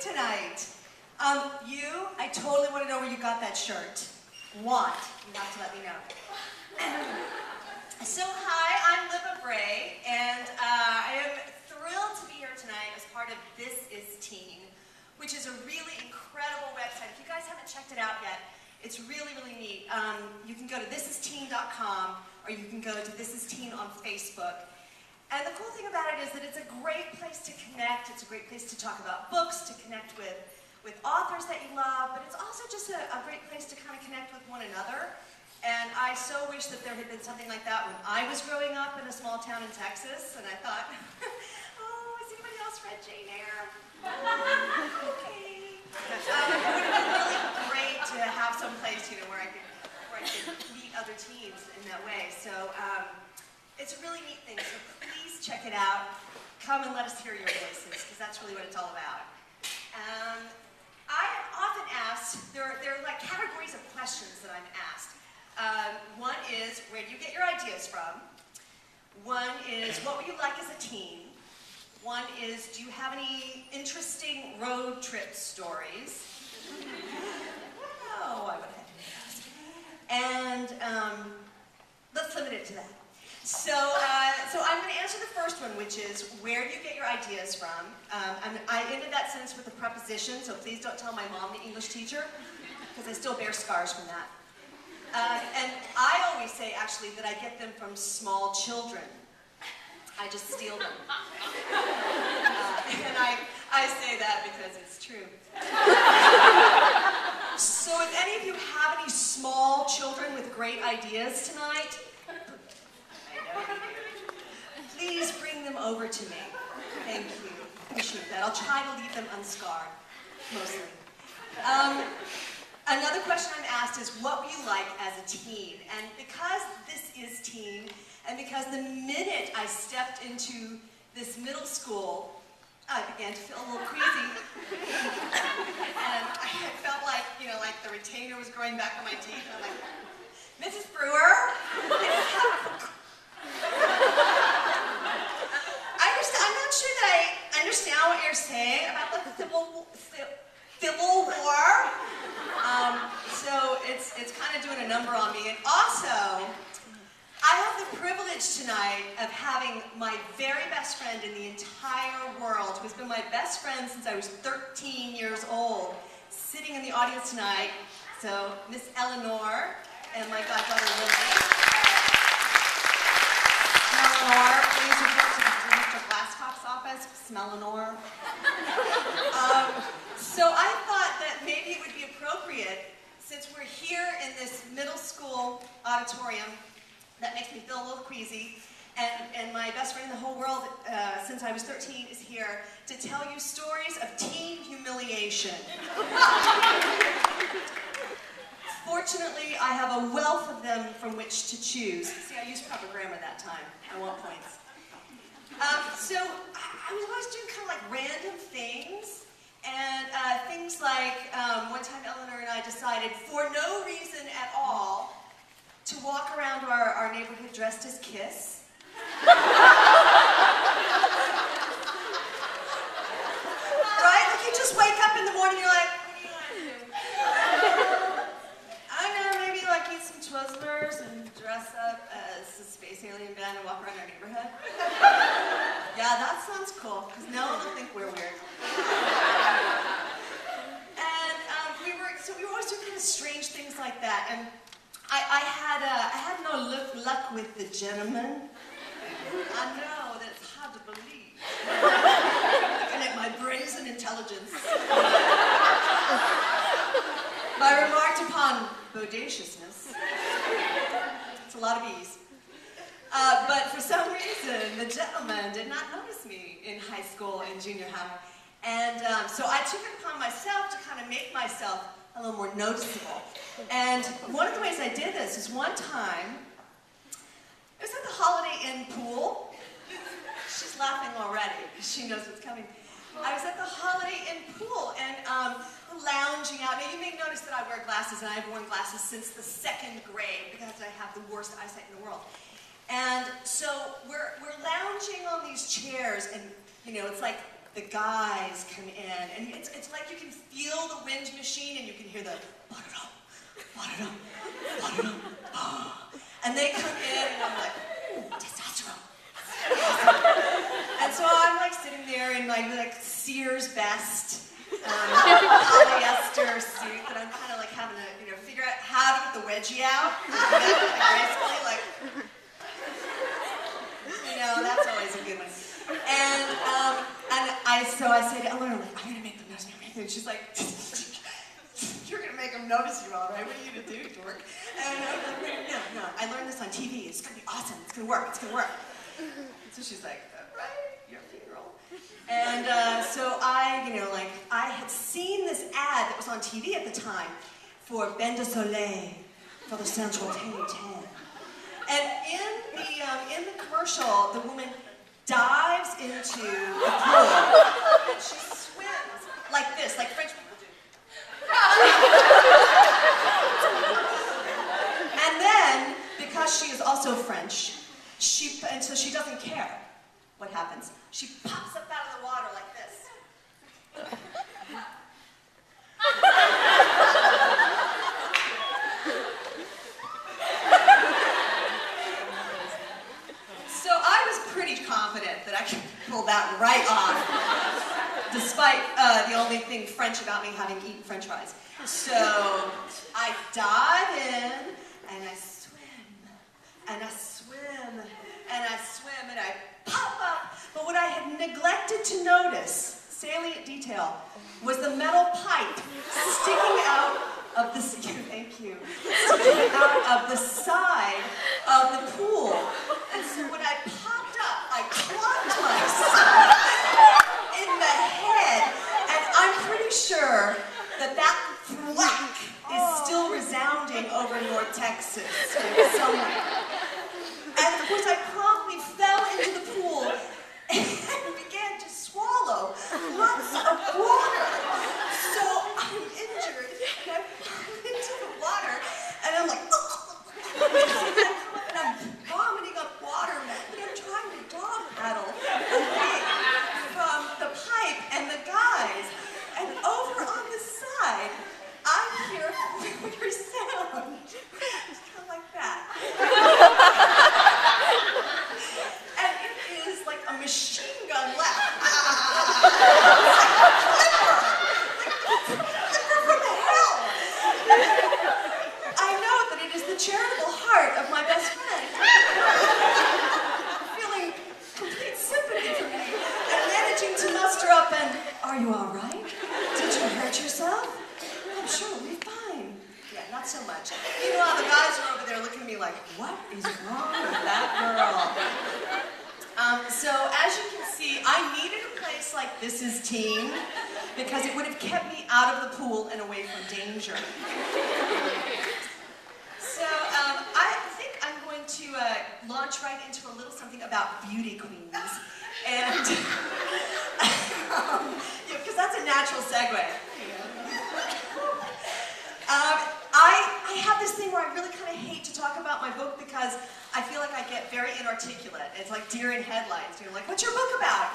tonight. I totally want to know where you got that shirt. You have to let me know. So hi, I'm Libba Bray, and I am thrilled to be here tonight as part of This Is Teen, which is a really incredible website. If you guys haven't checked it out yet, it's really, really neat. You can go to thisisteen.com, or you can go to This Is Teen on Facebook. And the cool thing about it is that it's a great place to connect. It's a great place to talk about books, to connect with authors that you love, but it's also just a great place to kind of connect with one another. And I so wish that there had been something like that when I was growing up in a small town in Texas, and I thought, oh, has anybody else read Jane Eyre? Okay. It would have been really great to have some place, where I could meet other teens in that way. So it's a really neat thing. So please check it out. Come and let us hear your voices, because that's really what it's all about. I am often asked, there are like categories of questions that I'm asked. One is, where do you get your ideas from? One is, what were you like as a teen? One is, do you have any interesting road trip stories? Oh, I would have to ask. And let's limit it to that. So I'm going to answer the first one, which is, where do you get your ideas from? I ended that sentence with a preposition, so please don't tell my mom, the English teacher, because I still bear scars from that. And I always say, actually, that I get them from small children. I just steal them. And I say that because it's true. So if any of you have any small children with great ideas tonight, please bring them over to me. Thank you. Appreciate that. I'll try to leave them unscarred, mostly. Another question I'm asked is, what were you like as a teen? And because this is teen, and because the minute I stepped into this middle school, I began to feel a little queasy. And I felt like, like the retainer was growing back on my teeth. And I'm like, Mrs. Brewer, I'm not sure that I understand what you're saying about the Civil War. So it's kind of doing a number on me. And also, I have the privilege tonight of having my very best friend in the entire world, who's been my best friend since I was 13 years old, sitting in the audience tonight. So, Miss Eleanor and my goddaughter Lily. Eleanor, please report to Mr. Glasscock's office. Smellanor. So I thought that maybe it would be appropriate, since we're here in this middle school auditorium that makes me feel a little queasy, and my best friend in the whole world since I was 13 is here, to tell you stories of teen humiliation. Fortunately, I have a wealth of them from which to choose. See, I used proper grammar that time. I want points. So I was always doing kind of like random things, and things like one time Eleanor and I decided, for no reason at all, to walk around our neighborhood dressed as Kiss. Right? Like you just wake up in the morning, you're like, what are you going to do? I don't know, maybe like eat some Twizzlers and dress up as a space alien band and walk around our neighborhood. Yeah, that sounds cool, because no one will think we're weird. And so we were always doing kind of strange things like that. And I had no luck with the gentleman. I know that it's hard to believe. Looking at my brazen intelligence. My remarked upon bodaciousness. It's a lot of E's. But for some reason, the gentleman did not notice me in high school and junior high. And so I took it upon myself to kind of make myself a little more noticeable. And one of the ways I did this is one time, it was at the Holiday Inn pool. She's laughing already, because she knows what's coming. I was at the Holiday Inn pool, and lounging out. Now, you may notice that I wear glasses, and I've worn glasses since the 2nd grade, because I have the worst eyesight in the world. And so we're lounging on these chairs, and it's like the guys come in, and it's like you can feel the wind machine, and you can hear the ba-da-dum, ba-da-dum, ba-da-dum, ah. And they come in, and I'm like, ooh, testosterone. And so I'm like sitting there in my like Sears vest, polyester suit, that I'm kind of like having to, figure out how to get the wedgie out. Basically, like, that's always a good one. And so I say to Eleanor, like, I'm gonna make them notice me. And she's like, you're gonna make them notice you, all right? What are you gonna do, dork? And I'm like, no, I learned this on TV. It's gonna be awesome. It's gonna work. It's gonna work. So she's like, right, your funeral. And so I had seen this ad that was on TV at the time for Bain de Soleil for the Central Ten. And in the commercial, the woman dives into the pool and she swims like this, like French people do. And then, because she is also French, so she doesn't care what happens. She pops up out of the water like this. So I was pretty confident that I could pull that right off, despite the only thing French about me having eaten French fries. So I dive in, and I swim, and I swim, and I swim, and I pop up. But what I had neglected to notice, salient detail, was the metal pipe sticking out of the sticking out of the side of the pool. And so when I popped up, I clocked myself in the head, and I'm pretty sure that thwack is still resounding over North Texas somewhere. And of course, I promptly fell into the pool and began to swallow lots of water. So I'm injured, and I fall into the water, and I'm like, and I'm vomiting up water, and I'm trying to dog paddle away from the pipe and the guys. And over on the side, I hear a familiar sound. It's kind of like that. And it is like a machine gun laugh. Clipper from hell. I know that it is the charitable heart of my best friend, feeling complete sympathy for me and managing to muster up an, are you all right? Did you hurt yourself? I'm sure we'll be fine. Yeah, not so much. Meanwhile, the guys are over there looking at me like, what is wrong with that girl? So as you can see, I needed a place like This Is Teen because it would have kept me out of the pool and away from danger. So I think I'm going to launch right into a little something about beauty queens. And, because that's a natural segue. I have this thing where I really kind of hate to talk about my book because I feel like I get very inarticulate. It's like deer in headlights. You're like, what's your book about?